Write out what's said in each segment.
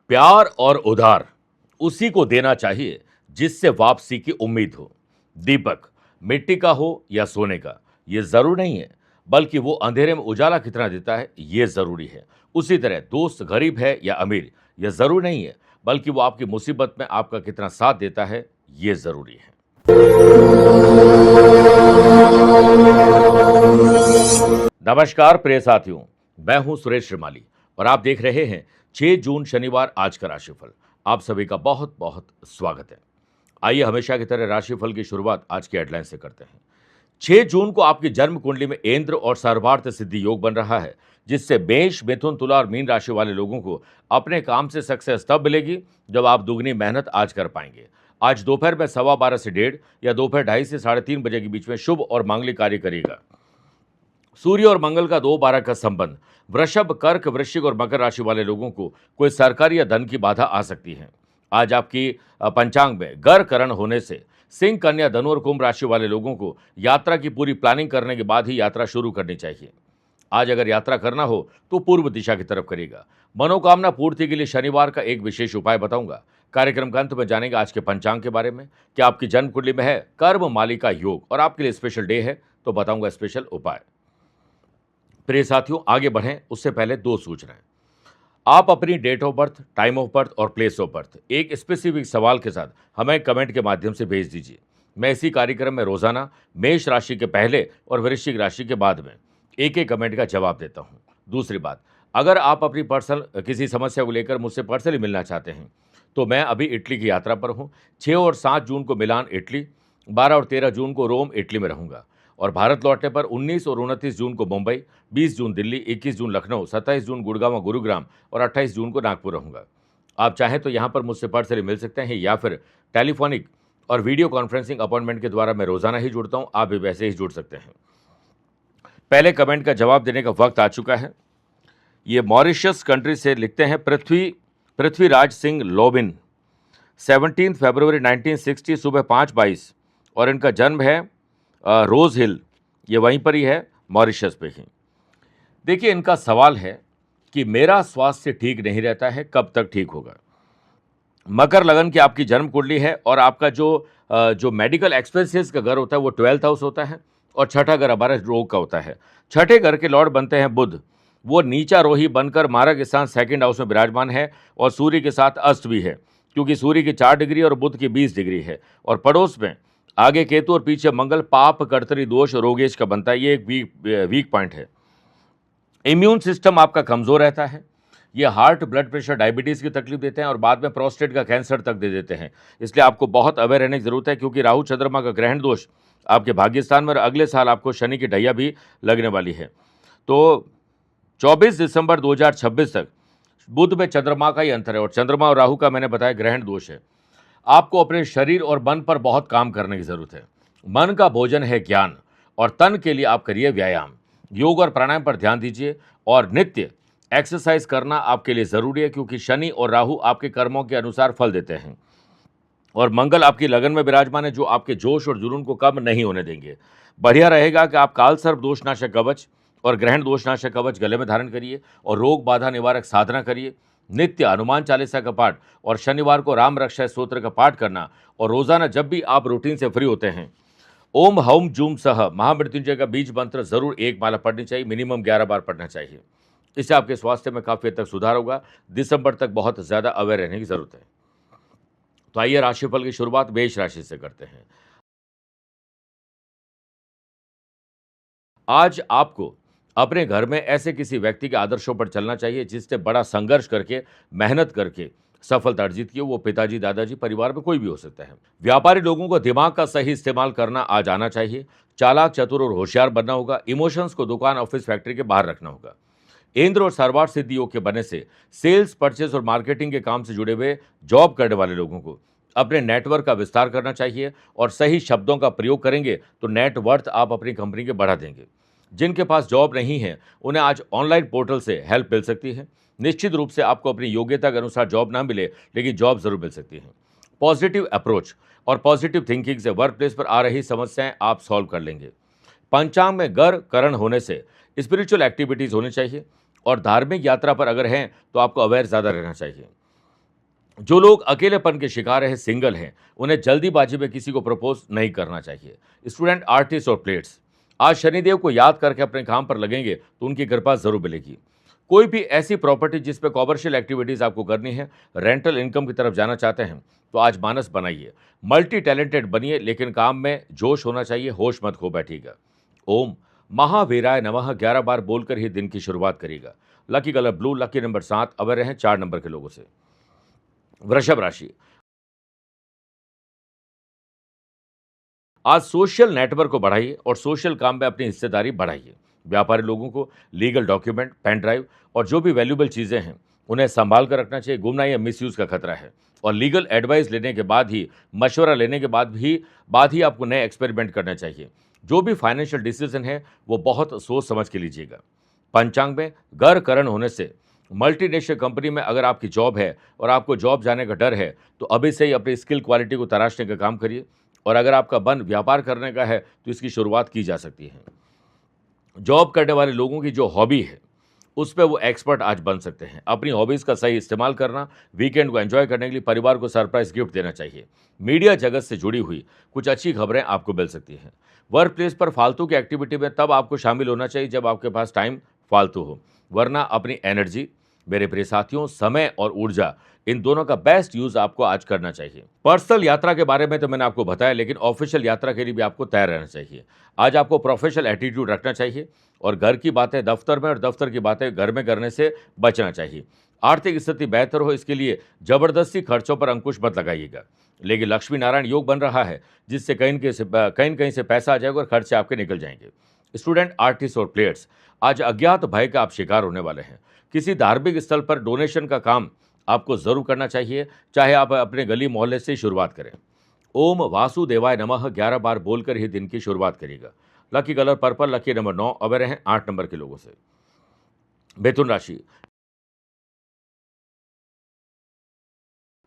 प्यार और उधार उसी को देना चाहिए जिससे वापसी की उम्मीद हो। दीपक मिट्टी का हो या सोने का, ये जरूर नहीं है, बल्कि वो अंधेरे में उजाला कितना देता है ये जरूरी है। उसी तरह दोस्त गरीब है या अमीर, यह जरूर नहीं है, बल्कि वो आपकी मुसीबत में आपका कितना साथ देता है ये जरूरी है। नमस्कार प्रिय साथियों, मैं हूं सुरेश श्रीमाली और आप देख रहे हैं 6 जून शनिवार आज का राशिफल। आप सभी का बहुत बहुत स्वागत है। आइए हमेशा की तरह राशिफल की शुरुआत आज की हेडलाइन से करते हैं। 6 जून को आपकी जन्म कुंडली में इंद्र और सर्वार्थ सिद्धि योग बन रहा है, जिससे मेष, मिथुन, तुला और मीन राशि वाले लोगों को अपने काम से सक्सेस तब मिलेगी जब आप दुगनी मेहनत आज कर पाएंगे। आज दोपहर में 12:15 से 1:30 या दोपहर 2:30 से 3:30 बजे के बीच में शुभ और मांगलिक कार्य करेगा। सूर्य और मंगल का 2-12 का संबंध वृषभ, कर्क, वृश्चिक और मकर राशि वाले लोगों को कोई सरकारी या धन की बाधा आ सकती है। आज आपकी पंचांग में गर करण होने से सिंह, कन्या, धनु और कुंभ राशि वाले लोगों को यात्रा की पूरी प्लानिंग करने के बाद ही यात्रा शुरू करनी चाहिए। आज अगर यात्रा करना हो तो पूर्व दिशा की तरफ करेगा। मनोकामना पूर्ति के लिए शनिवार का एक विशेष उपाय बताऊंगा। कार्यक्रम के अंत में जानेंगे आज के पंचांग के बारे में, क्या आपकी जन्म कुंडली में है कर्म मालिका योग और आपके लिए स्पेशल डे है तो बताऊंगा स्पेशल उपाय। प्रिय साथियों, आगे बढ़ें उससे पहले 2 सूचनाएं। आप अपनी date of birth, time of birth और प्लेस ऑफ बर्थ एक स्पेसिफिक सवाल के साथ हमें कमेंट के माध्यम से भेज दीजिए। मैं इसी कार्यक्रम में रोजाना मेष राशि के पहले और वृश्चिक राशि के बाद में एक कमेंट का जवाब देता हूं। दूसरी बात, अगर आप अपनी पर्सनल किसी समस्या को लेकर मुझसे पर्सनली मिलना चाहते हैं तो मैं अभी इटली की यात्रा पर हूं। 6 और 7 जून को मिलान इटली, 12 और 13 जून को रोम इटली में रहूंगा और भारत लौटने पर 19 और 29 जून को मुंबई, 20 जून दिल्ली, 21 जून लखनऊ, 27 जून गुड़गांव गुरुग्राम और 28 जून को नागपुर रहूंगा। आप चाहें तो यहां पर मुझसे पर्सनली मिल सकते हैं या फिर टेलीफोनिक और वीडियो कॉन्फ्रेंसिंग अपॉइंटमेंट के द्वारा मैं रोजाना ही जुड़ता हूं। आप भी वैसे ही जुड़ सकते हैं। पहले कमेंट का जवाब देने का वक्त आ चुका है। ये मॉरिशस कंट्री से लिखते हैं पृथ्वीराज सिंह लोबिन, 17 फरवरी 1960 सुबह 5:22 और इनका जन्म है रोज हिल, ये वहीं पर ही है, मॉरिशस पे ही। देखिए, इनका सवाल है कि मेरा स्वास्थ्य ठीक नहीं रहता है, कब तक ठीक होगा। मकर लगन की आपकी जन्म कुंडली है और आपका जो मेडिकल एक्सपेंसेस का घर होता है वो 12th हाउस होता है और छठा घर हमारा रोग का होता है। छठे घर के लॉर्ड बनते हैं बुध, वो नीचा रोही बनकर मारक स्थान 2nd हाउस में विराजमान है और सूर्य के साथ अस्त भी है, क्योंकि सूर्य की 4 डिग्री और बुध की 20 डिग्री है और पड़ोस में आगे केतु और पीछे मंगल पाप, कर्तरी दोष, रोगेश का बनता है। ये एक वीक पॉइंट है। इम्यून सिस्टम आपका कमजोर रहता है। ये हार्ट, ब्लड प्रेशर, डायबिटीज की तकलीफ देते हैं और बाद में प्रोस्टेट का कैंसर तक दे देते हैं। इसलिए आपको बहुत अवेयर रहने की जरूरत है, क्योंकि राहु चंद्रमा का ग्रहण दोष आपके भाग्यस्थान में और अगले साल आपको शनि की ढैया भी लगने वाली है। तो 24 दिसंबर 2026 तक बुध में चंद्रमा का ही अंतर है और चंद्रमा और राहु का मैंने बताया ग्रहण दोष है। आपको अपने शरीर और मन पर बहुत काम करने की जरूरत है। मन का भोजन है ज्ञान और तन के लिए आप करिए व्यायाम, योग और प्राणायाम पर ध्यान दीजिए और नित्य एक्सरसाइज करना आपके लिए जरूरी है, क्योंकि शनि और राहु आपके कर्मों के अनुसार फल देते हैं और मंगल आपकी लगन में विराजमान है, जो आपके जोश और जुनून को कम नहीं होने देंगे। बढ़िया रहेगा कि आप काल सर्प दोषनाशक कवच और ग्रहण दोषनाशक कवच गले में धारण करिए और रोग बाधा निवारक साधना करिए। नित्य हनुमान चालीसा का पाठ और शनिवार को राम रक्षा स्तोत्र का पाठ करना और रोजाना जब भी आप रूटीन से फ्री होते हैं ओम हौम जूम सह महामृत्युंजय का बीज मंत्र जरूर 1 माला पढ़नी चाहिए, मिनिमम 11 बार पढ़ना चाहिए। इससे आपके स्वास्थ्य में काफी हद तक सुधार होगा। दिसंबर तक बहुत ज्यादा अवेयर रहने की जरूरत है। तो आइए राशिफल की शुरुआत मेष राशि से करते हैं। आज आपको अपने घर में ऐसे किसी व्यक्ति के आदर्शों पर चलना चाहिए जिसने बड़ा संघर्ष करके, मेहनत करके सफलता अर्जित की हो। वो पिताजी, दादाजी, परिवार में कोई भी हो सकता है। व्यापारी लोगों को दिमाग का सही इस्तेमाल करना आज आना चाहिए। चालाक, चतुर और होशियार बनना होगा। इमोशंस को दुकान, ऑफिस, फैक्ट्री के बाहर रखना होगा। इंद्र और सर्वार्थ सिद्धि योग के बनने से सेल्स, परचेस और मार्केटिंग के काम से जुड़े हुए जॉब करने वाले लोगों को अपने नेटवर्क का विस्तार करना चाहिए और सही शब्दों का प्रयोग करेंगे तो नेटवर्थ आप अपनी कंपनी के बढ़ा देंगे। जिनके पास जॉब नहीं है उन्हें आज ऑनलाइन पोर्टल से हेल्प मिल सकती है। निश्चित रूप से आपको अपनी योग्यता के अनुसार जॉब ना मिले, लेकिन जॉब जरूर मिल सकती है। पॉजिटिव अप्रोच और पॉजिटिव थिंकिंग से वर्क प्लेस पर आ रही समस्याएं आप सॉल्व कर लेंगे। पंचांग में गर करण होने से स्पिरिचुअल एक्टिविटीज होनी चाहिए और धार्मिक यात्रा पर अगर हैं तो आपको अवेयर ज़्यादा रहना चाहिए। जो लोग अकेलेपन के शिकार हैं, सिंगल हैं, उन्हें जल्दीबाजी में किसी को प्रपोज नहीं करना चाहिए। स्टूडेंट, आर्टिस्ट और प्लेयर्स आज शनिदेव को याद करके अपने काम पर लगेंगे तो उनकी कृपा जरूर मिलेगी। कोई भी ऐसी प्रॉपर्टी जिस पे कॉमर्शियल एक्टिविटीज आपको करनी है, रेंटल इनकम की तरफ जाना चाहते हैं, तो आज मानस बनाइए। मल्टी टैलेंटेड बनिए, लेकिन काम में जोश होना चाहिए, होश मत खो बैठिएगा। ओम महावीराय नमः 11 बार बोलकर ही दिन की शुरुआत करिएगा। Lucky colour blue, lucky number 7, अवर रहें 4 नंबर के लोगों से। वृषभ राशि आज सोशल नेटवर्क को बढ़ाइए और सोशल काम में अपनी हिस्सेदारी बढ़ाइए। व्यापारी लोगों को लीगल डॉक्यूमेंट, पेन ड्राइव और जो भी वैल्यूएबल चीजें हैं उन्हें संभाल कर रखना चाहिए। गुमना या मिसयूज का खतरा है और लीगल एडवाइस लेने के बाद ही, मशवरा लेने के बाद ही आपको नए एक्सपेरिमेंट करना चाहिए। जो भी फाइनेंशियल डिसीजन है वो बहुत सोच समझ के लीजिएगा। पंचांग में घर करण होने से मल्टीनेशनल कंपनी में अगर आपकी जॉब है और आपको जॉब जाने का डर है, तो अभी से ही अपनी स्किल क्वालिटी को तराशने का काम करिए। और अगर आपका मन व्यापार करने का है तो इसकी शुरुआत की जा सकती है। जॉब करने वाले लोगों की जो हॉबी है उस पे वो एक्सपर्ट आज बन सकते हैं। अपनी हॉबीज का सही इस्तेमाल करना, वीकेंड को एंजॉय करने के लिए परिवार को सरप्राइज गिफ्ट देना चाहिए। मीडिया जगत से जुड़ी हुई कुछ अच्छी खबरें आपको मिल सकती हैं। वर्क प्लेस पर फालतू की एक्टिविटी में तब आपको शामिल होना चाहिए जब आपके पास टाइम फालतू हो, वरना अपनी एनर्जी, मेरे प्रिय साथियों, समय और ऊर्जा, इन दोनों का बेस्ट यूज आपको आज करना चाहिए। पर्सनल यात्रा के बारे में तो मैंने आपको बताया, लेकिन ऑफिशियल यात्रा के लिए भी आपको तैयार रहना चाहिए। आज आपको प्रोफेशनल एटीट्यूड रखना चाहिए और घर की बातें दफ्तर में और दफ्तर की बातें घर में करने से बचना चाहिए। आर्थिक स्थिति बेहतर हो, इसके लिए जबरदस्ती खर्चों पर अंकुश मत लगाइएगा। लेकिन लक्ष्मी नारायण योग बन रहा है, जिससे कहीं न कहीं से पैसा आ जाएगा और खर्चे आपके निकल जाएंगे। स्टूडेंट, आर्टिस्ट और प्लेयर्स आज अज्ञात भय का आप शिकार होने वाले हैं। किसी धार्मिक स्थल पर डोनेशन का काम आपको जरूर करना चाहिए, चाहे आप अपने गली मोहल्ले से ही शुरुआत करें। ओम वासुदेवाय नमः 11 बार बोलकर ही दिन की शुरुआत करिएगा। Lucky colour purple, lucky number 9, away रहें 8 नंबर के लोगों से। मिथुन राशि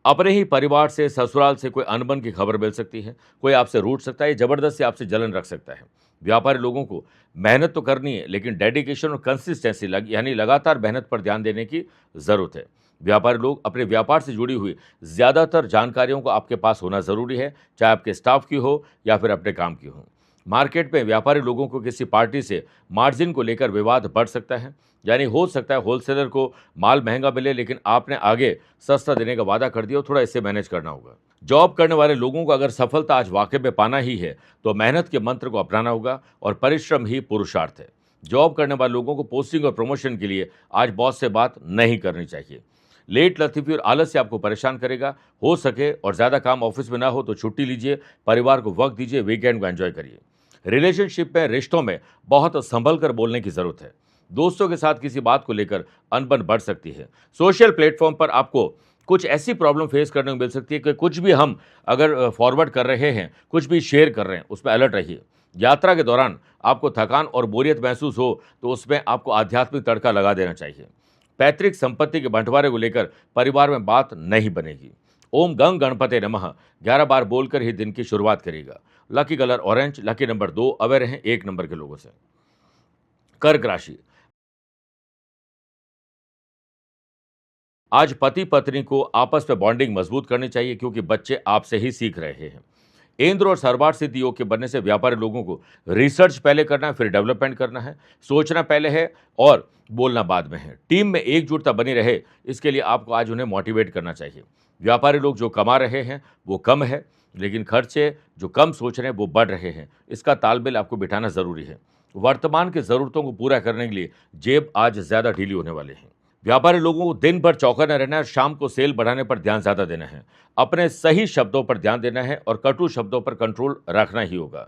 अपने ही परिवार से, ससुराल से कोई अनबन की खबर मिल सकती है। कोई आपसे रूठ सकता है, जबरदस्ती आपसे जलन रख सकता है। व्यापारी लोगों को मेहनत तो करनी है, लेकिन डेडिकेशन और कंसिस्टेंसी यानी लगातार मेहनत पर ध्यान देने की जरूरत है। व्यापारी लोग अपने व्यापार से जुड़ी हुई ज्यादातर जानकारियों को आपके पास होना जरूरी है, चाहे आपके स्टाफ की हो या फिर अपने काम की हो। मार्केट में व्यापारी लोगों को किसी पार्टी से मार्जिन को लेकर विवाद बढ़ सकता है, यानी हो सकता है होलसेलर को माल महंगा मिले, लेकिन आपने आगे सस्ता देने का वादा कर दिया, थोड़ा इससे मैनेज करना होगा। जॉब करने वाले लोगों को अगर सफलता आज वाकई में पाना ही है तो मेहनत के मंत्र को अपनाना होगा और परिश्रम ही पुरुषार्थ है। जॉब करने वाले लोगों को पोस्टिंग और प्रमोशन के लिए आज बॉस से बात नहीं करनी चाहिए। लेट लतीफी और आलस्य आपको परेशान करेगा। हो सके और ज़्यादा काम ऑफिस में ना हो तो छुट्टी लीजिए, परिवार को वक्त दीजिए, वीकेंड को एंजॉय करिए। रिलेशनशिप में, रिश्तों में बहुत संभल कर बोलने की जरूरत है। दोस्तों के साथ किसी बात को लेकर अनबन बढ़ सकती है। सोशल प्लेटफॉर्म पर आपको कुछ ऐसी प्रॉब्लम फेस करने को मिल सकती है कि कुछ भी हम अगर फॉरवर्ड कर रहे हैं, कुछ भी शेयर कर रहे हैं, उसमें अलर्ट रहिए। यात्रा के दौरान आपको थकान और बोरियत महसूस हो तो उसमें आपको आध्यात्मिक तड़का लगा देना चाहिए। पैतृक संपत्ति के बंटवारे को लेकर परिवार में बात नहीं बनेगी। ओम गंग गणपते नमः 11 बार बोलकर ही दिन की शुरुआत करेगा। Lucky colour orange, lucky number 2, away रहें 1 नंबर के लोगों से। कर्क राशि आज पति पत्नी को आपस में बॉन्डिंग मजबूत करनी चाहिए, क्योंकि बच्चे आपसे ही सीख रहे हैं। इंद्र और सर्वार सिद्धि योग के बनने से व्यापारी लोगों को रिसर्च पहले करना है, फिर डेवलपमेंट करना है। सोचना पहले है और बोलना बाद में है। टीम में एकजुटता बनी रहे, इसके लिए आपको आज उन्हें मोटिवेट करना चाहिए। व्यापारी लोग जो कमा रहे हैं वो कम है, लेकिन खर्चे जो कम सोच रहे हैं वो बढ़ रहे हैं। इसका तालमेल आपको बिठाना जरूरी है। वर्तमान की जरूरतों को पूरा करने के लिए जेब आज ज्यादा ढीली होने वाले हैं। व्यापारी लोगों को दिन भर चौकन्ना रहना है और शाम को सेल बढ़ाने पर ध्यान ज्यादा देना है। अपने सही शब्दों पर ध्यान देना है और कटु शब्दों पर कंट्रोल रखना ही होगा।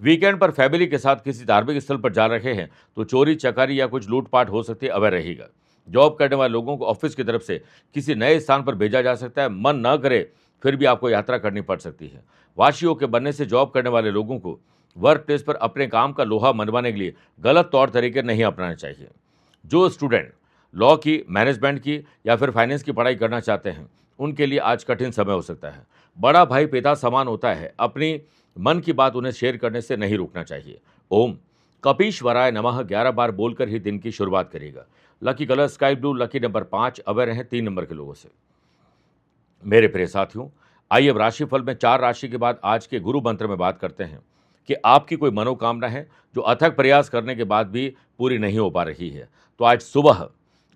वीकेंड पर फैमिली के साथ किसी धार्मिक स्थल पर जा रहे हैं तो चोरी चकारी या कुछ लूटपाट हो सकती है, अवैध रहेगा। जॉब करने वाले लोगों को ऑफिस की तरफ से किसी नए स्थान पर भेजा जा सकता है। मन न करे फिर भी आपको यात्रा करनी पड़ सकती है। वाशियों के बनने से जॉब करने वाले लोगों को वर्क प्लेस पर अपने काम का लोहा मनवाने के लिए गलत तौर तरीके नहीं अपनाने चाहिए। जो स्टूडेंट लॉ की, मैनेजमेंट की या फिर फाइनेंस की पढ़ाई करना चाहते हैं, उनके लिए आज कठिन समय हो सकता है। बड़ा भाई पिता समान होता है, अपनी मन की बात उन्हें शेयर करने से नहीं रुकना चाहिए। ओम कपीश्वराय नमः 11 बार बोलकर ही दिन की शुरुआत करेगा। Lucky colour sky blue, lucky number 5, away रहें 3 नंबर के लोगों से। मेरे प्रिय साथियों, आइए अब राशिफल में 4 राशि के बाद आज के गुरु मंत्र में बात करते हैं कि आपकी कोई मनोकामना है जो अथक प्रयास करने के बाद भी पूरी नहीं हो पा रही है। तो आज सुबह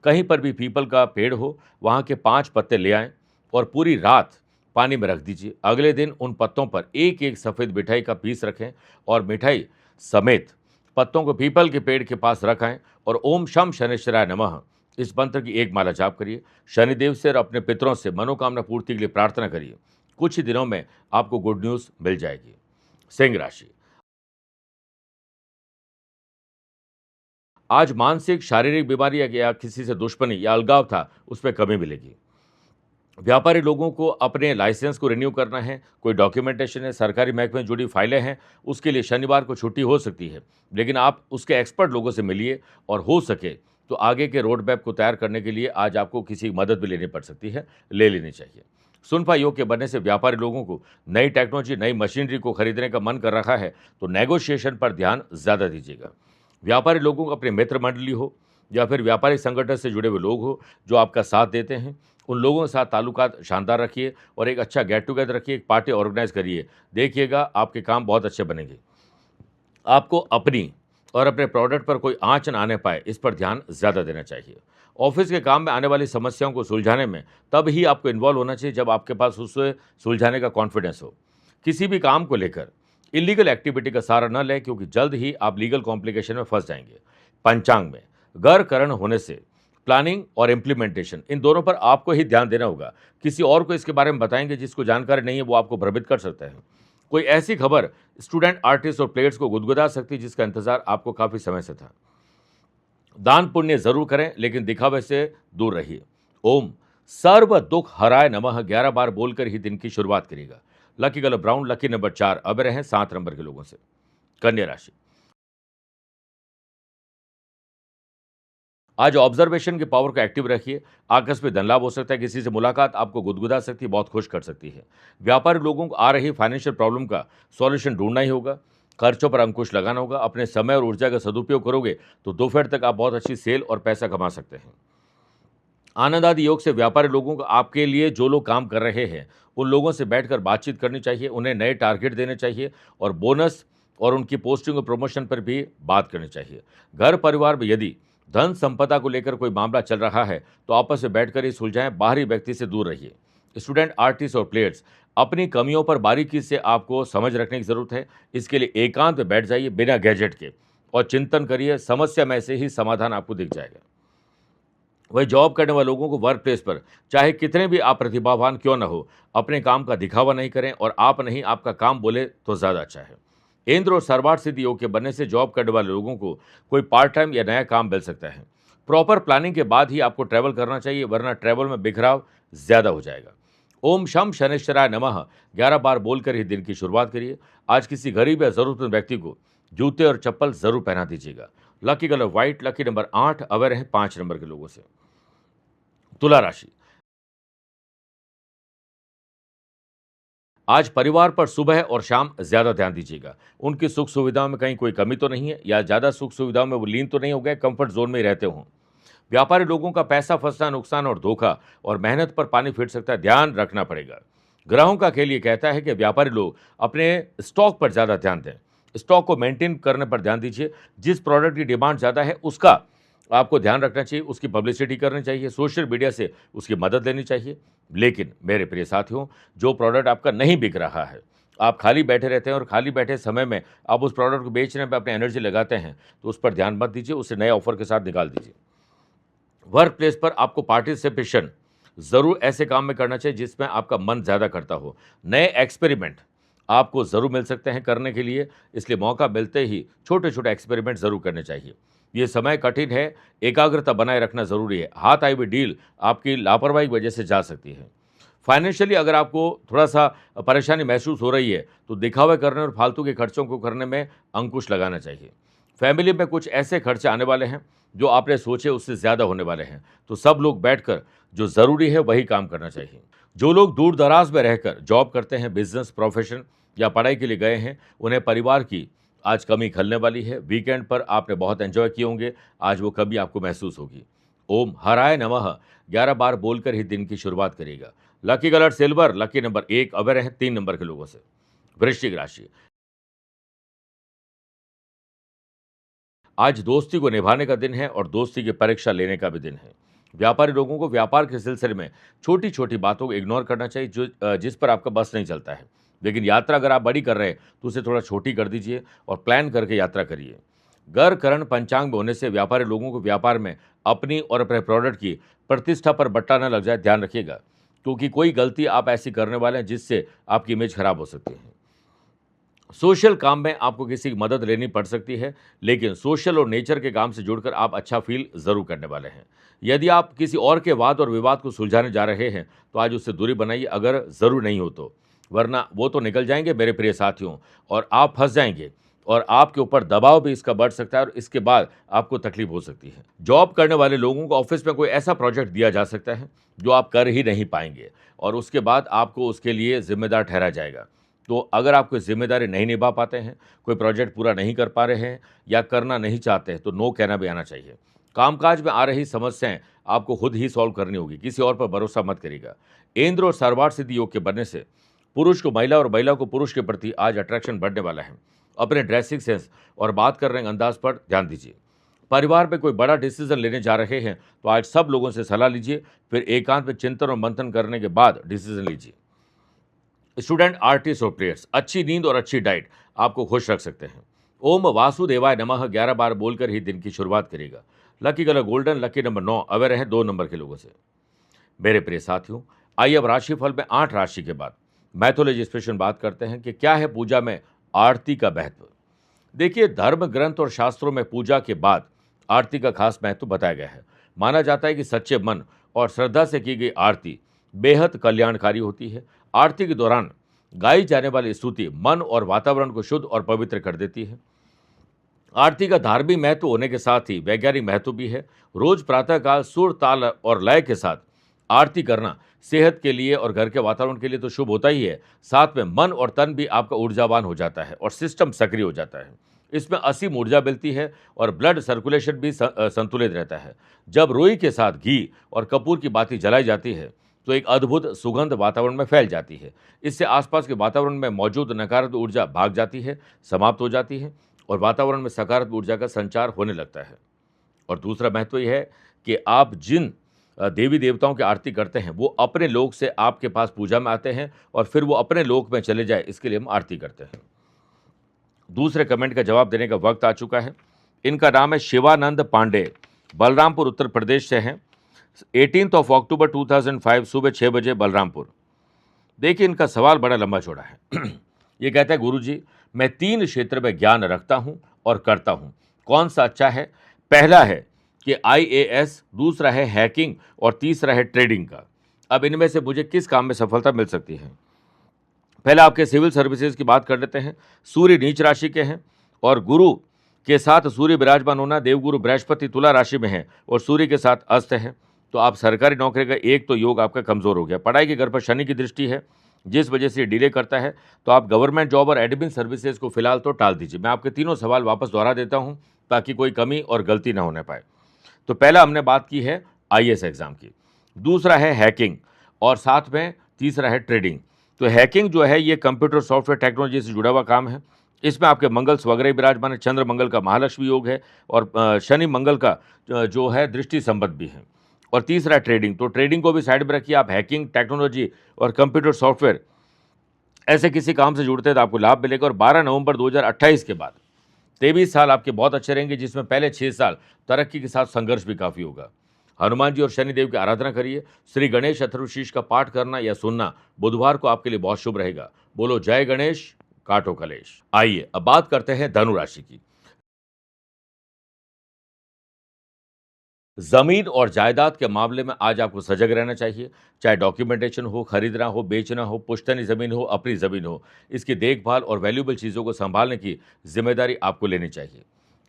कहीं पर भी पीपल का पेड़ हो, वहाँ के 5 पत्ते ले आएँ और पूरी रात पानी में रख दीजिए। अगले दिन उन पत्तों पर एक-एक सफ़ेद मिठाई का पीस रखें और मिठाई समेत पत्तों को पीपल के पेड़ के पास रखाएँ और ओम शम शनिश्चराय नमः इस मंत्र की एक माला जाप करिए। शनिदेव से और अपने पितरों से मनोकामना पूर्ति के लिए प्रार्थना करिए। कुछ ही दिनों में आपको गुड न्यूज़ मिल जाएगी। सिंह राशि, आज मानसिक शारीरिक बीमारी या किसी से दुश्मनी या अलगाव था, उसमें कमी मिलेगी। व्यापारी लोगों को अपने लाइसेंस को रिन्यू करना है, कोई डॉक्यूमेंटेशन है, सरकारी महकमे में जुड़ी फाइलें हैं, उसके लिए शनिवार को छुट्टी हो सकती है। लेकिन आप उसके एक्सपर्ट लोगों से मिलिए और हो सके तो आगे के रोड मैप को तैयार करने के लिए आज आपको किसी की मदद भी लेनी पड़ सकती है, ले लेनी चाहिए। सुनफा योग के बनने से व्यापारी लोगों को नई टेक्नोलॉजी, नई मशीनरी को खरीदने का मन कर रहा है, तो नेगोशिएशन पर ध्यान ज़्यादा दीजिएगा। व्यापारी लोगों को अपने मित्र मंडली हो या फिर व्यापारिक संगठन से जुड़े हुए लोग हो जो आपका साथ देते हैं, उन लोगों के साथ ताल्लुकात शानदार रखिए और एक अच्छा गेट टुगेदर रखिए, एक पार्टी ऑर्गेनाइज करिए। देखिएगा आपके काम बहुत अच्छे बनेंगे। आपको अपनी और अपने प्रोडक्ट पर कोई आँच न आने पाए, इस पर ध्यान ज़्यादा देना चाहिए। ऑफिस के काम में आने वाली समस्याओं को सुलझाने में तब ही आपको इन्वॉल्व होना चाहिए जब आपके पास उसे सुलझाने का कॉन्फिडेंस हो। किसी भी काम को लेकर इलीगल एक्टिविटी का सहारा न लें, क्योंकि जल्द ही आप लीगल कॉम्प्लिकेशन में फंस जाएंगे। पंचांग में घर करण होने से प्लानिंग और इम्प्लीमेंटेशन इन दोनों पर आपको ही ध्यान देना होगा। किसी और को इसके बारे में बताएंगे जिसको जानकारी नहीं है, वो आपको भ्रमित कर सकता है। कोई ऐसी खबर स्टूडेंट, आर्टिस्ट और प्लेयर्स को गुदगुदा सकती है जिसका इंतजार आपको काफी समय से था। दान पुण्य जरूर करें, लेकिन दिखावे से दूर रहिए। ओम सर्व दुख हराय नमः 11 बार बोलकर ही दिन की शुरुआत करिएगा। Lucky colour brown, lucky number 4, अब रहे 7 नंबर के लोगों से। कन्या राशि, आज ऑब्जर्वेशन की पावर को एक्टिव रखिए। आकस्मिक धन लाभ हो सकता है, किसी से मुलाकात आपको गुदगुदा सकती है, बहुत खुश कर सकती है। व्यापारी लोगों को आ रही फाइनेंशियल प्रॉब्लम का सॉल्यूशन ढूंढना ही होगा। खर्चों पर अंकुश लगाना होगा। अपने समय और ऊर्जा का सदुपयोग करोगे तो दोपहर तक आप बहुत अच्छी सेल और पैसा कमा सकते हैं। आनंद आदि योग से व्यापारी लोगों को आपके लिए जो लोग काम कर रहे हैं उन लोगों से बैठकर बातचीत करनी चाहिए, उन्हें नए टारगेट देने चाहिए और बोनस और उनकी पोस्टिंग और प्रमोशन पर भी बात करनी चाहिए। घर परिवार में यदि धन संपदा को लेकर कोई मामला चल रहा है तो आपस में बैठकर ही सुलझाएं, बाहरी व्यक्ति से दूर रहिए। स्टूडेंट, आर्टिस्ट और प्लेयर्स, अपनी कमियों पर बारीकी से आपको समझ रखने की जरूरत है। इसके लिए एकांत में बैठ जाइए बिना गैजेट के और चिंतन करिए। समस्या में से ही समाधान आपको दिख जाएगा। वही जॉब करने वाले लोगों को वर्क प्लेस पर चाहे कितने भी आप प्रतिभावान क्यों न हो, अपने काम का दिखावा नहीं करें और आप नहीं आपका काम बोले तो ज़्यादा अच्छा है। इंद्र और सर्वार्थ सिद्धि योग के बनने से जॉब करने वाले लोगों को कोई पार्ट टाइम या नया काम मिल सकता है। प्रॉपर प्लानिंग के बाद ही आपको ट्रैवल करना चाहिए, वरना ट्रैवल में बिखराव ज़्यादा हो जाएगा। ओम शम शनिश्चराय नमः 11 बार बोलकर ही दिन की शुरुआत करिए। आज किसी गरीब या जरूरतमंद व्यक्ति को जूते और चप्पल जरूर पहना दीजिएगा। Lucky colour white, lucky number 8, aware है 5 नंबर के लोगों से। तुला राशि, आज परिवार पर सुबह और शाम ज्यादा ध्यान दीजिएगा। उनकी सुख सुविधाओं में कहीं कोई कमी तो नहीं है, या ज्यादा सुख सुविधाओं में वो लीन तो नहीं हो गए, कंफर्ट जोन में ही रहते हों। व्यापारी लोगों का पैसा फंसना, नुकसान और धोखा और मेहनत पर पानी फिर सकता है, ध्यान रखना पड़ेगा। ग्रहों का खेल ये कहता है कि व्यापारी लोग अपने स्टॉक पर ज़्यादा ध्यान दें। स्टॉक को मेंटेन करने पर ध्यान दीजिए। जिस प्रोडक्ट की डिमांड ज़्यादा है उसका आपको ध्यान रखना चाहिए, उसकी पब्लिसिटी करनी चाहिए, सोशल मीडिया से उसकी मदद लेनी चाहिए। लेकिन मेरे प्रिय साथियों, जो प्रोडक्ट आपका नहीं बिक रहा है, आप खाली बैठे रहते हैं और खाली बैठे समय में आप उस प्रोडक्ट को बेचने पर अपनी एनर्जी लगाते हैं, तो उस पर ध्यान मत दीजिए, उसे नए ऑफर के साथ निकाल दीजिए। वर्क प्लेस पर आपको पार्टिसिपेशन ज़रूर ऐसे काम में करना चाहिए जिसमें आपका मन ज़्यादा करता हो। नए एक्सपेरिमेंट आपको ज़रूर मिल सकते हैं करने के लिए, इसलिए मौका मिलते ही छोटे छोटे एक्सपेरिमेंट ज़रूर करने चाहिए। ये समय कठिन है, एकाग्रता बनाए रखना ज़रूरी है। हाथ आई हुई डील आपकी लापरवाही की वजह से जा सकती है। फाइनेंशियली अगर आपको थोड़ा सा परेशानी महसूस हो रही है तो दिखावे करने और फालतू के खर्चों को करने में अंकुश लगाना चाहिए। फैमिली में कुछ ऐसे खर्चे आने वाले हैं जो आपने सोचे उससे ज़्यादा होने वाले हैं, तो सब लोग बैठकर जो ज़रूरी है वही काम करना चाहिए। जो लोग दूर दराज में रहकर जॉब करते हैं, बिजनेस, प्रोफेशन या पढ़ाई के लिए गए हैं, उन्हें परिवार की आज कमी खलने वाली है। वीकेंड पर आपने बहुत एंजॉय किए होंगे, आज वो कमी आपको महसूस होगी। ओम हराय नमः 11 बार बोलकर ही दिन की शुरुआत करिएगा। Lucky colour silver, lucky number 1 aware है 3 नंबर के लोगों से। वृश्चिक राशि, आज दोस्ती को निभाने का दिन है और दोस्ती की परीक्षा लेने का भी दिन है। व्यापारी लोगों को व्यापार के सिलसिले में छोटी-छोटी बातों को इग्नोर करना चाहिए जिस पर आपका बस नहीं चलता है। लेकिन यात्रा अगर आप बड़ी कर रहे हैं तो उसे थोड़ा छोटी कर दीजिए और प्लान करके यात्रा करिए। गर करण पंचांग में होने से व्यापारी लोगों को व्यापार में अपनी और अपने प्रोडक्ट की प्रतिष्ठा पर बट्टा न लग जाए, ध्यान रखिएगा, क्योंकि कोई गलती आप ऐसी करने वाले हैं जिससे आपकी इमेज खराब हो सकती है। सोशल काम में आपको किसी की मदद लेनी पड़ सकती है, लेकिन सोशल और नेचर के काम से जुड़कर आप अच्छा फील ज़रूर करने वाले हैं। यदि आप किसी और के वाद और विवाद को सुलझाने जा रहे हैं, तो आज उससे दूरी बनाइए अगर ज़रूर नहीं हो तो, वरना वो तो निकल जाएंगे मेरे प्रिय साथियों, और आप फंस जाएंगे और आपके ऊपर दबाव भी इसका बढ़ सकता है और इसके बाद आपको तकलीफ हो सकती है। जॉब करने वाले लोगों को ऑफिस में कोई ऐसा प्रोजेक्ट दिया जा सकता है जो आप कर ही नहीं पाएंगे और उसके बाद आपको उसके लिए जिम्मेदार ठहरा जाएगा। तो अगर आप कोई ज़िम्मेदारी नहीं निभा पाते हैं, कोई प्रोजेक्ट पूरा नहीं कर पा रहे हैं या करना नहीं चाहते हैं, तो नो कहना भी आना चाहिए। कामकाज में आ रही समस्याएं आपको खुद ही सॉल्व करनी होगी, किसी और पर भरोसा मत करिएगा। इंद्र और सर्वार्थ सिद्धि योग के बनने से पुरुष को महिला और महिला को पुरुष के प्रति आज अट्रैक्शन बढ़ने वाला है। अपने ड्रेसिंग सेंस और बात करने के अंदाज पर ध्यान दीजिए। परिवार में कोई बड़ा डिसीजन लेने जा रहे हैं तो आज सब लोगों से सलाह लीजिए, फिर एकांत में चिंतन और मंथन करने के बाद डिसीजन लीजिए। स्टूडेंट, आर्टिस्ट और प्लेयर्स, अच्छी नींद और अच्छी डाइट आपको खुश रख सकते हैं। ओम वासुदेवाय नमः 11 बार बोलकर ही दिन की शुरुआत करेगा। Lucky colour golden, lucky number 9 aware हैं 2 नंबर के लोगों से। मेरे प्रिय साथियों, आइए अब राशिफल में 8 राशि के बाद मैथोलॉजी स्पेशल बात करते हैं कि क्या है पूजा में आरती का महत्व। देखिए, धर्म ग्रंथ और शास्त्रों में पूजा के बाद आरती का खास महत्व बताया गया है। माना जाता है कि सच्चे मन और श्रद्धा से की गई आरती बेहद कल्याणकारी होती है। आरती के दौरान गाई जाने वाली स्तुति मन और वातावरण को शुद्ध और पवित्र कर देती है। आरती का धार्मिक महत्व होने के साथ ही वैज्ञानिक महत्व भी है। रोज प्रातःकाल सुर, ताल और लय के साथ आरती करना सेहत के लिए और घर के वातावरण के लिए तो शुभ होता ही है, साथ में मन और तन भी आपका ऊर्जावान हो जाता है और सिस्टम सक्रिय हो जाता है। इसमें असीम ऊर्जा मिलती है और ब्लड सर्कुलेशन भी संतुलित रहता है। जब रुई के साथ घी और कपूर की बाती जलाई जाती है तो एक अद्भुत सुगंध वातावरण में फैल जाती है। इससे आसपास के वातावरण में मौजूद नकारात्मक ऊर्जा भाग जाती है, समाप्त हो जाती है और वातावरण में सकारात्मक ऊर्जा का संचार होने लगता है। और दूसरा महत्व यह है कि आप जिन देवी देवताओं की आरती करते हैं वो अपने लोक से आपके पास पूजा में आते हैं और फिर वो अपने लोक में चले जाए, इसके लिए हम आरती करते हैं। दूसरे कमेंट का जवाब देने का वक्त आ चुका है। इनका नाम है शिवानंद पांडे, बलरामपुर उत्तर प्रदेश से हैं। 18 अक्टूबर 2005 सुबह 6 बजे बलरामपुर। देखिए, इनका सवाल बड़ा लंबा चौड़ा है। ये कहता है, गुरुजी, मैं 3 क्षेत्र में ज्ञान रखता हूँ और करता हूँ, कौन सा अच्छा है? पहला है कि IAS, दूसरा है हैकिंग और तीसरा है ट्रेडिंग का। अब इनमें से मुझे किस काम में सफलता मिल सकती है? पहले आपके सिविल सर्विसेज की बात कर लेते हैं। सूर्य नीच राशि के हैं और गुरु के साथ सूर्य विराजमान होना, देवगुरु बृहस्पति तुला राशि में है और सूर्य के साथ अस्त है, तो आप सरकारी नौकरी का एक तो योग आपका कमज़ोर हो गया। पढ़ाई के घर पर शनि की दृष्टि है जिस वजह से डिले करता है, तो आप गवर्नमेंट जॉब और एडमिन सर्विसेज को फिलहाल तो टाल दीजिए। मैं आपके तीनों सवाल वापस दोहरा देता हूं ताकि कोई कमी और गलती ना होने पाए। तो पहला हमने बात की है IAS एग्जाम की, दूसरा है हैकिंग और साथ में तीसरा है ट्रेडिंग। तो हैकिंग जो है ये कंप्यूटर सॉफ्टवेयर टेक्नोलॉजी से जुड़ा हुआ काम है। इसमें आपके मंगल स्वग्रह विराजमान है, चंद्र मंगल का महालक्ष्मी योग है और शनि मंगल का जो है दृष्टि संबंध भी है। और तीसरा ट्रेडिंग, तो ट्रेडिंग को भी साइड में रखिए। आप हैकिंग, टेक्नोलॉजी और कंप्यूटर सॉफ्टवेयर ऐसे किसी काम से जुड़ते हैं तो आपको लाभ मिलेगा। और 12 नवंबर 2028 के बाद 23 साल आपके बहुत अच्छे रहेंगे, जिसमें पहले 6 साल तरक्की के साथ संघर्ष भी काफ़ी होगा। हनुमान जी और शनिदेव की आराधना करिए। श्री गणेश अथर्वशीष का पाठ करना या सुनना बुधवार को आपके लिए बहुत शुभ रहेगा। बोलो जय गणेश, काटो कलेश। आइए अब बात करते हैं धनु राशि की। जमीन और जायदाद के मामले में आज आपको सजग रहना चाहिए। चाहे डॉक्यूमेंटेशन हो, खरीदना हो, बेचना हो, पुश्तैनी जमीन हो, अपनी जमीन हो, इसकी देखभाल और वैल्यूएबल चीज़ों को संभालने की जिम्मेदारी आपको लेनी चाहिए।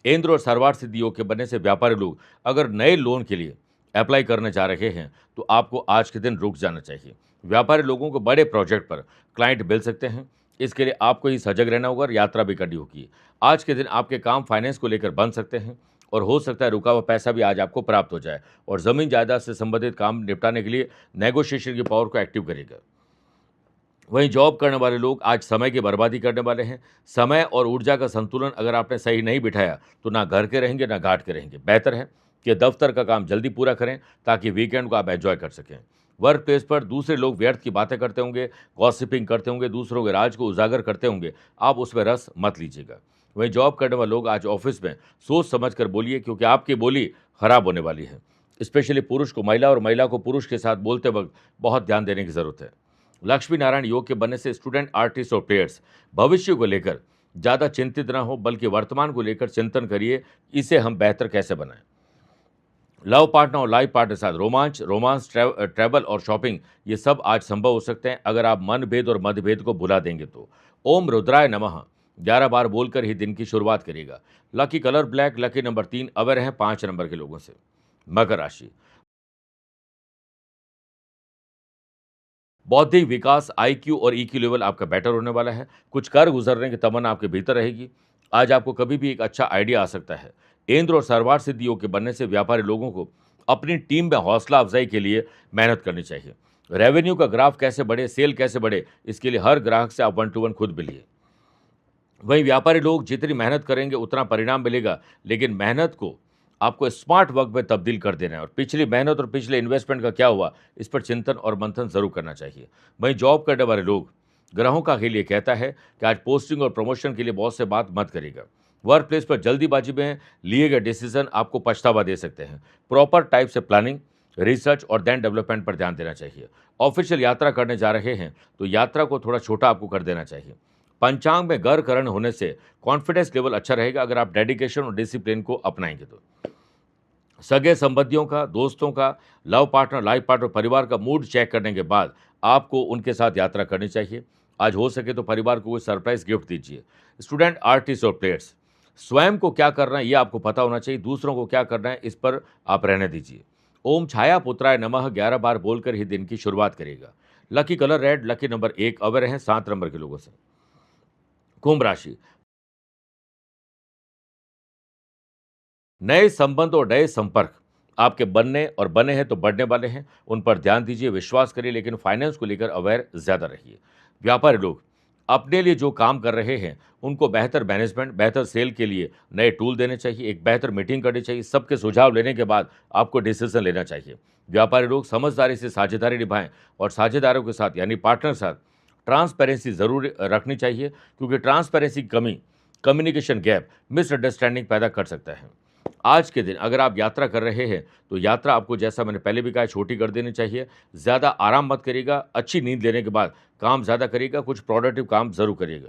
इंद्र और सर्वार्थ सिद्धि योग के बनने से व्यापारी लोग अगर नए लोन के लिए अप्लाई करने जा रहे हैं तो आपको आज के दिन रुक जाना चाहिए। व्यापारी लोगों को बड़े प्रोजेक्ट पर क्लाइंट मिल सकते हैं, इसके लिए आपको ही सजग रहना होगा और यात्रा भी करनी होगी। आज के दिन आपके काम फाइनेंस को लेकर बन सकते हैं और हो सकता है रुका हुआ पैसा भी आज आपको प्राप्त हो जाए। और ज़मीन जायदाद से संबंधित काम निपटाने के लिए नेगोशिएशन की पावर को एक्टिव करेगा। वहीं जॉब करने वाले लोग आज समय की बर्बादी करने वाले हैं। समय और ऊर्जा का संतुलन अगर आपने सही नहीं बिठाया तो ना घर के रहेंगे ना घाट के रहेंगे। बेहतर है कि दफ्तर का काम जल्दी पूरा करें ताकि वीकेंड को आप एंजॉय कर सकें। वर्क प्लेस पर दूसरे लोग व्यर्थ की बातें करते होंगे, गॉसिपिंग करते होंगे, दूसरों के राज को उजागर करते होंगे, आप उसमें रस मत लीजिएगा। वहीं जॉब करने वाले लोग आज ऑफिस में सोच समझ कर बोलिए, क्योंकि आपकी बोली खराब होने वाली है। स्पेशली पुरुष को महिला और महिला को पुरुष के साथ बोलते वक्त बहुत ध्यान देने की जरूरत है। लक्ष्मी नारायण योग के बनने से स्टूडेंट, आर्टिस्ट और प्लेयर्स भविष्य को लेकर ज़्यादा चिंतित ना हो, बल्कि वर्तमान को लेकर चिंतन करिए, इसे हम बेहतर कैसे बनाएं। लव पार्टनर और लाइफ पार्टनर के साथ रोमांस, ट्रैवल और शॉपिंग, ये सब आज संभव हो सकते हैं अगर आप मनभेद और मतभेद को भुला देंगे तो। ओम रुद्राय नमः 11 बार बोलकर ही दिन की शुरुआत करिएगा। Lucky colour black, lucky number 3 aware हैं 5 नंबर के लोगों से। मकर राशि, बौद्धिक विकास, आईक्यू और ईक्यू लेवल आपका बेटर होने वाला है। कुछ कर गुजरने की तमन्ना आपके भीतर रहेगी। आज आपको कभी भी एक अच्छा आइडिया आ सकता है। इंद्र और सर्वार्थ सिद्धि योग के बनने से व्यापारी लोगों को अपनी टीम में हौसला अफजाई के लिए मेहनत करनी चाहिए। रेवेन्यू का ग्राफ कैसे बढ़े, सेल कैसे बढ़े, इसके लिए हर ग्राहक से आप 1 to 1 खुद मिलिए। वहीं व्यापारी लोग जितनी मेहनत करेंगे उतना परिणाम मिलेगा, लेकिन मेहनत को आपको स्मार्ट वर्क में तब्दील कर देना है। और पिछली मेहनत और पिछले इन्वेस्टमेंट का क्या हुआ, इस पर चिंतन और मंथन जरूर करना चाहिए। वहीं जॉब करने वाले लोग, ग्रहों का खेल ये कहता है कि आज पोस्टिंग और प्रमोशन के लिए बॉस से बात मत करिएगा। वर्क प्लेस पर जल्दीबाजी में लिए गए डिसीजन आपको पछतावा दे सकते हैं। प्रॉपर टाइप से प्लानिंग, रिसर्च और देन डेवलपमेंट पर ध्यान देना चाहिए। ऑफिशियल यात्रा करने जा रहे हैं तो यात्रा को थोड़ा छोटा आपको कर देना चाहिए। पंचांग में गर करण होने से कॉन्फिडेंस लेवल अच्छा रहेगा अगर आप डेडिकेशन और डिसिप्लिन को अपनाएंगे तो। सगे संबंधियों का, दोस्तों का, लव पार्टनर, लाइफ पार्टनर, परिवार का मूड चेक करने के बाद आपको उनके साथ यात्रा करनी चाहिए। आज हो सके तो परिवार को कोई सरप्राइज गिफ्ट दीजिए। स्टूडेंट, आर्टिस्ट और प्लेयर्स, स्वयं को क्या करना है ये आपको पता होना चाहिए, दूसरों को क्या करना है इस पर आप रहने दीजिए। ओम छाया पुत्राय नमः 11 बार बोलकर ही दिन की शुरुआत करेगा। Lucky colour red, lucky number 1 aware हैं 7 नंबर के लोगों से। कुंभ राशि, नए संबंध और नए संपर्क आपके बनने और बने हैं तो बढ़ने वाले हैं, उन पर ध्यान दीजिए, विश्वास करिए, लेकिन फाइनेंस को लेकर अवेयर ज़्यादा रहिए। व्यापारी लोग अपने लिए जो काम कर रहे हैं उनको बेहतर मैनेजमेंट, बेहतर सेल के लिए नए टूल देने चाहिए, एक बेहतर मीटिंग करनी चाहिए, सबके सुझाव लेने के बाद आपको डिसीजन लेना चाहिए। व्यापारी लोग समझदारी से साझेदारी निभाएं और साझेदारों के साथ यानी पार्टनर के साथ ट्रांसपेरेंसी ज़रूर रखनी चाहिए, क्योंकि ट्रांसपेरेंसी की कमी कम्युनिकेशन गैप, मिसअंडरस्टैंडिंग पैदा कर सकता है। आज के दिन अगर आप यात्रा कर रहे हैं तो यात्रा आपको, जैसा मैंने पहले भी कहा, छोटी कर देनी चाहिए। ज़्यादा आराम मत करिएगा, अच्छी नींद लेने के बाद काम ज़्यादा करिएगा, कुछ प्रोडक्टिव काम जरूर करिएगा।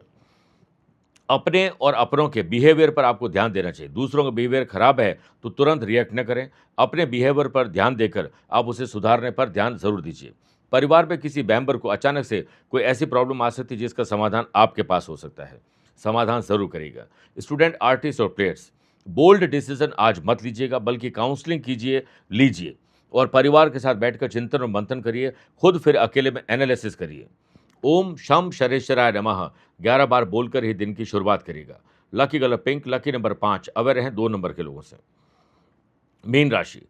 अपने और अपनों के बिहेवियर पर आपको ध्यान देना चाहिए। दूसरों का बिहेवियर खराब है तो तुरंत रिएक्ट न करें, अपने बिहेवियर पर ध्यान देकर आप उसे सुधारने पर ध्यान जरूर दीजिए। परिवार में किसी मेंबर को अचानक से कोई ऐसी प्रॉब्लम आ सकती है जिसका समाधान आपके पास हो सकता है, समाधान जरूर करिएगा। स्टूडेंट, आर्टिस्ट और प्लेयर्स, बोल्ड डिसीजन आज मत लीजिएगा, बल्कि काउंसलिंग लीजिए और परिवार के साथ बैठकर चिंतन और मंथन करिए, खुद फिर अकेले में एनालिसिस करिए। ओम शम शरेश्वराय नमः 11 बार बोलकर ही दिन की शुरुआत करिएगा। Lucky colour pink, lucky number 5 aware हैं 2 नंबर के लोगों से। मीन राशि,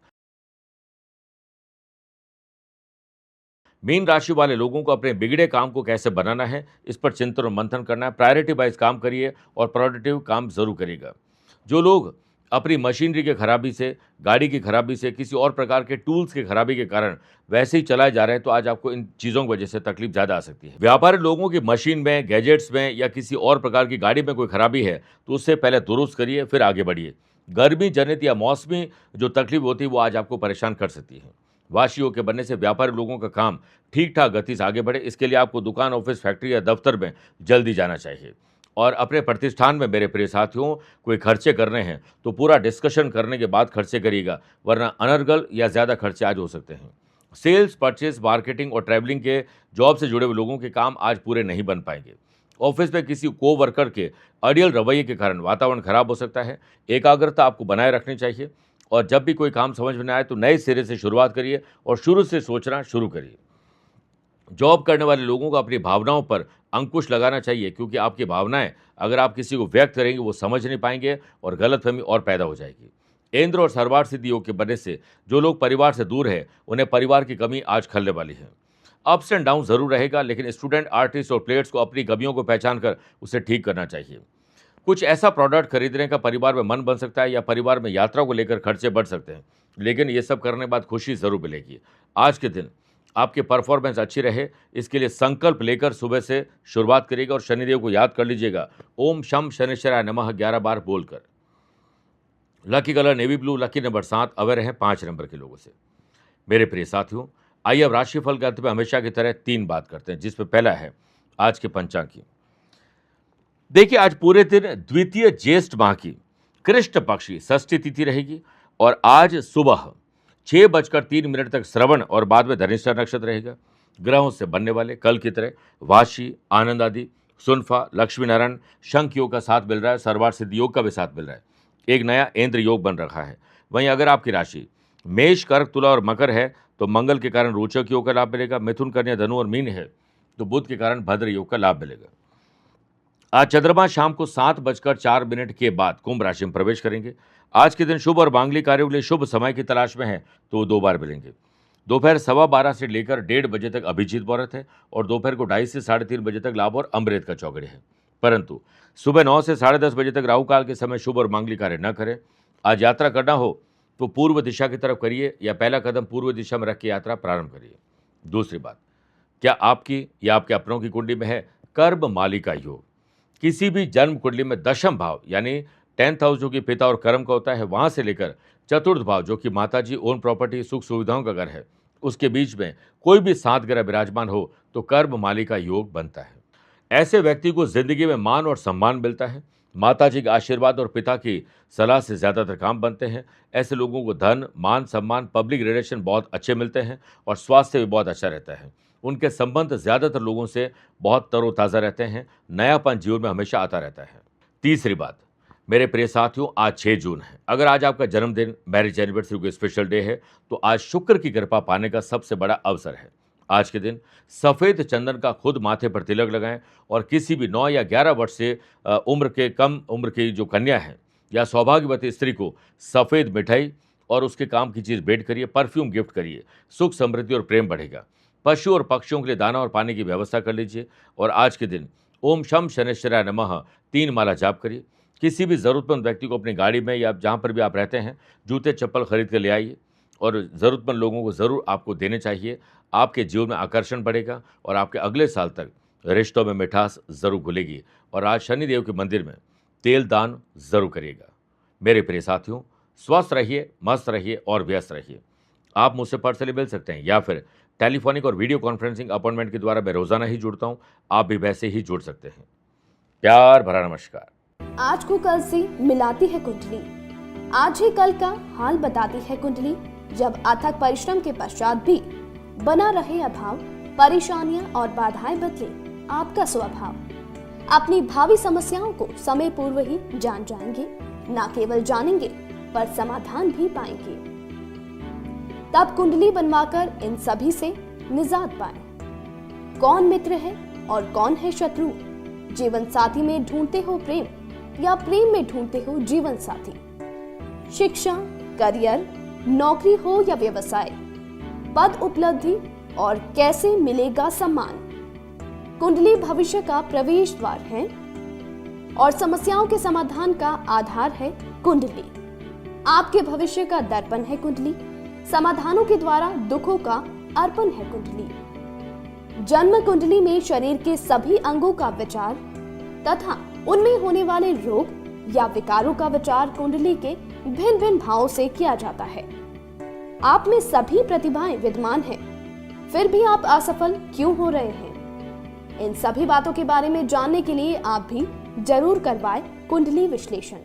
मीन राशि वाले लोगों को अपने बिगड़े काम को कैसे बनाना है इस पर चिंतन और मंथन करना है। प्रायोरिटी वाइज काम करिए और प्रोडक्टिव काम जरूर करिएगा। जो लोग अपनी मशीनरी की खराबी से, गाड़ी की खराबी से, किसी और प्रकार के टूल्स की खराबी के कारण वैसे ही चलाए जा रहे हैं तो आज आपको इन चीज़ों की वजह से तकलीफ ज़्यादा आ सकती है। व्यापारी लोगों की मशीन में, गैजेट्स में या किसी और प्रकार की गाड़ी में कोई खराबी है तो उससे पहले दुरुस्त करिए, फिर आगे बढ़िए। गर्मी जनित या मौसमी जो तकलीफ होती है वो आज आपको परेशान कर सकती है। वाशियों के बनने से व्यापारी लोगों का काम ठीक ठाक गति से आगे बढ़े, इसके लिए आपको दुकान, ऑफिस, फैक्ट्री या दफ्तर में जल्दी जाना चाहिए। और अपने प्रतिष्ठान में मेरे प्रिय साथियों, कोई खर्चे करने हैं तो पूरा डिस्कशन करने के बाद खर्चे करिएगा, वरना अनर्गल या ज़्यादा खर्चे आज हो सकते हैं। सेल्स, परचेज, मार्केटिंग और ट्रैवलिंग के जॉब से जुड़े हुए लोगों के काम आज पूरे नहीं बन पाएंगे। ऑफिस में किसी को वर्कर के अड़ियल रवैये के कारण वातावरण खराब हो सकता है। एकाग्रता आपको बनाए रखनी चाहिए और जब भी कोई काम समझ में न आए तो नए सिरे से शुरुआत करिए और शुरू से सोचना शुरू करिए। जॉब करने वाले लोगों को अपनी भावनाओं पर अंकुश लगाना चाहिए, क्योंकि आपकी भावनाएं अगर आप किसी को व्यक्त करेंगे वो समझ नहीं पाएंगे और गलतफहमी और पैदा हो जाएगी। इंद्र और सर्वार्थ सिद्धि योग के बनने से जो लोग परिवार से दूर है उन्हें परिवार की कमी आज खलने वाली है। अप्स एंड डाउन जरूर रहेगा, लेकिन स्टूडेंट, आर्टिस्ट और प्लेयर्स को अपनी कमियों को पहचान कर उसे ठीक करना चाहिए। कुछ ऐसा प्रोडक्ट खरीदने का परिवार में मन बन सकता है या परिवार में यात्रा को लेकर खर्चे बढ़ सकते हैं, लेकिन ये सब करने के बाद खुशी जरूर मिलेगी। आज के दिन आपकी परफॉर्मेंस अच्छी रहे, इसके लिए संकल्प लेकर सुबह से शुरुआत करिएगा और शनिदेव को याद कर लीजिएगा, ओम शम शनिश्चराय नमः 11 बार बोलकर। Lucky colour navy blue, lucky number 7, away रहें 5 नंबर के लोगों से। मेरे प्रिय साथियों, आइए अब राशिफल के अंत में हमेशा की तरह 3 बात करते हैं, जिसमें पहला है आज के पंचांग की। देखिए, आज पूरे दिन द्वितीय ज्येष्ठ माह की कृष्ण पक्ष की षष्ठी तिथि रहेगी और आज सुबह 6:03 तक श्रवण और बाद में धनिष्ठा नक्षत्र रहेगा। ग्रहों से बनने वाले कल की तरह वाशी, आनंद आदि, सुनफा, लक्ष्मी नारायण, शंख योग का साथ मिल रहा है, सर्वार्थ सिद्धि योग का भी साथ मिल रहा है। एक नया इंद्र योग बन रखा है। वहीं अगर आपकी राशि मेष, कर्क, तुला और मकर है तो मंगल के कारण रोचक योग का लाभ मिलेगा। मिथुन, कन्या, धनु और मीन है तो बुध के कारण भद्र योग का लाभ मिलेगा। आज चंद्रमा शाम को 7:04 के बाद कुंभ राशि में प्रवेश करेंगे। आज के दिन शुभ और मांगलिक कार्यों के लिए शुभ समय की तलाश में है तो 2 बार मिलेंगे। दोपहर 12:15 से लेकर 1:30 बजे तक अभिजीत मुहूर्त है और दोपहर को 2:30 से 3:30 बजे तक लाभ और अमृत का चौगड़े है। परंतु सुबह 9 से 10:30 बजे तक राहु काल के समय शुभ और मांगलिक कार्य न करें। आज यात्रा करना हो तो पूर्व दिशा की तरफ करिए या पहला कदम पूर्व दिशा में रख के यात्रा प्रारंभ करिए। दूसरी बात, क्या आपकी या आपके अपनों की कुंडली में है कर्म मालिका योग? किसी भी जन्म कुंडली में दशम भाव यानी 10th हाउस जो कि पिता और कर्म का होता है, वहां से लेकर चतुर्थ भाव जो कि माताजी, ओन प्रॉपर्टी, सुख सुविधाओं का घर है, उसके बीच में कोई भी 7 ग्रह विराजमान हो तो कर्म मालिका योग बनता है। ऐसे व्यक्ति को जिंदगी में मान और सम्मान मिलता है। माताजी के आशीर्वाद और पिता की सलाह से ज्यादातर काम बनते हैं। ऐसे लोगों को धन, मान, सम्मान, पब्लिक रिलेशन बहुत अच्छे मिलते हैं और स्वास्थ्य भी बहुत अच्छा रहता है। उनके संबंध ज्यादातर लोगों से बहुत तरोताज़ा रहते हैं। नयापन जीवन में हमेशा आता रहता है। तीसरी बात, मेरे प्रिय साथियों, आज 6 जून है। अगर आज आपका जन्मदिन, मैरिज एनिवर्सरी कोई स्पेशल डे है तो आज शुक्र की कृपा पाने का सबसे बड़ा अवसर है। आज के दिन सफ़ेद चंदन का खुद माथे पर तिलक लगाएं और किसी भी 9 या 11 वर्ष से कम उम्र की जो कन्या है या सौभाग्यवती स्त्री को सफ़ेद मिठाई और उसके काम की चीज़ भेंट करिए, परफ्यूम गिफ्ट करिए। सुख, समृद्धि और प्रेम बढ़ेगा। पशु और पक्षियों के लिए दाना और पानी की व्यवस्था कर लीजिए और आज के दिन ओम शम शनिश्चराय नमः 3 माला जाप करिए। किसी भी ज़रूरतमंद व्यक्ति को अपनी गाड़ी में या जहाँ पर भी आप रहते हैं जूते चप्पल खरीद कर ले आइए और ज़रूरतमंद लोगों को ज़रूर आपको देने चाहिए। आपके जीवन में आकर्षण बढ़ेगा और आपके अगले साल तक रिश्तों में मिठास ज़रूर घुलेगी। और आज शनिदेव के मंदिर में तेल दान ज़रूर करिएगा। मेरे प्रिय साथियों, स्वस्थ रहिए, मस्त रहिए और व्यस्त रहिए। आप मुझसे पर्सनली मिल सकते हैं या फिर टेलीफोनिक और वीडियो कॉन्फ्रेंसिंग अपॉइंटमेंट के द्वारा मैं रोजाना ही जुड़ता हूं। आप भी वैसे ही जुड़ सकते हैं। प्यार भरा नमस्कार। आज को कल से मिलाती है कुंडली, आज ही कल का हाल बताती है कुंडली। जब अथक परिश्रम के पश्चात भी बना रहे अभाव, परेशानियां और बाधाएं बदले आपका स्वभाव, अपनी भावी समस्याओं को समय पूर्व ही जान जाएंगे। न केवल जानेंगे पर समाधान भी पाएंगे। तब कुंडली बनवाकर इन सभी से निजात पाएं। कौन मित्र है और कौन है शत्रु? जीवन साथी में ढूंढते हो प्रेम या प्रेम में ढूंढते हो जीवन साथी? शिक्षा, करियर, नौकरी हो या व्यवसाय, पद उपलब्धि और कैसे मिलेगा सम्मान? कुंडली भविष्य का प्रवेश द्वार है और समस्याओं के समाधान का आधार है कुंडली। आपके भविष्य का दर्पण है कुंडली। समाधानों के द्वारा दुखों का अर्पण है कुंडली। जन्म कुंडली में शरीर के सभी अंगों का विचार तथा उनमें होने वाले रोग या विकारों का विचार कुंडली के भिन्न भिन्न भावों से किया जाता है। आप में सभी प्रतिभाएं विद्यमान हैं, फिर भी आप असफल क्यों हो रहे हैं? इन सभी बातों के बारे में जानने के लिए आप भी जरूर करवाएं कुंडली विश्लेषण।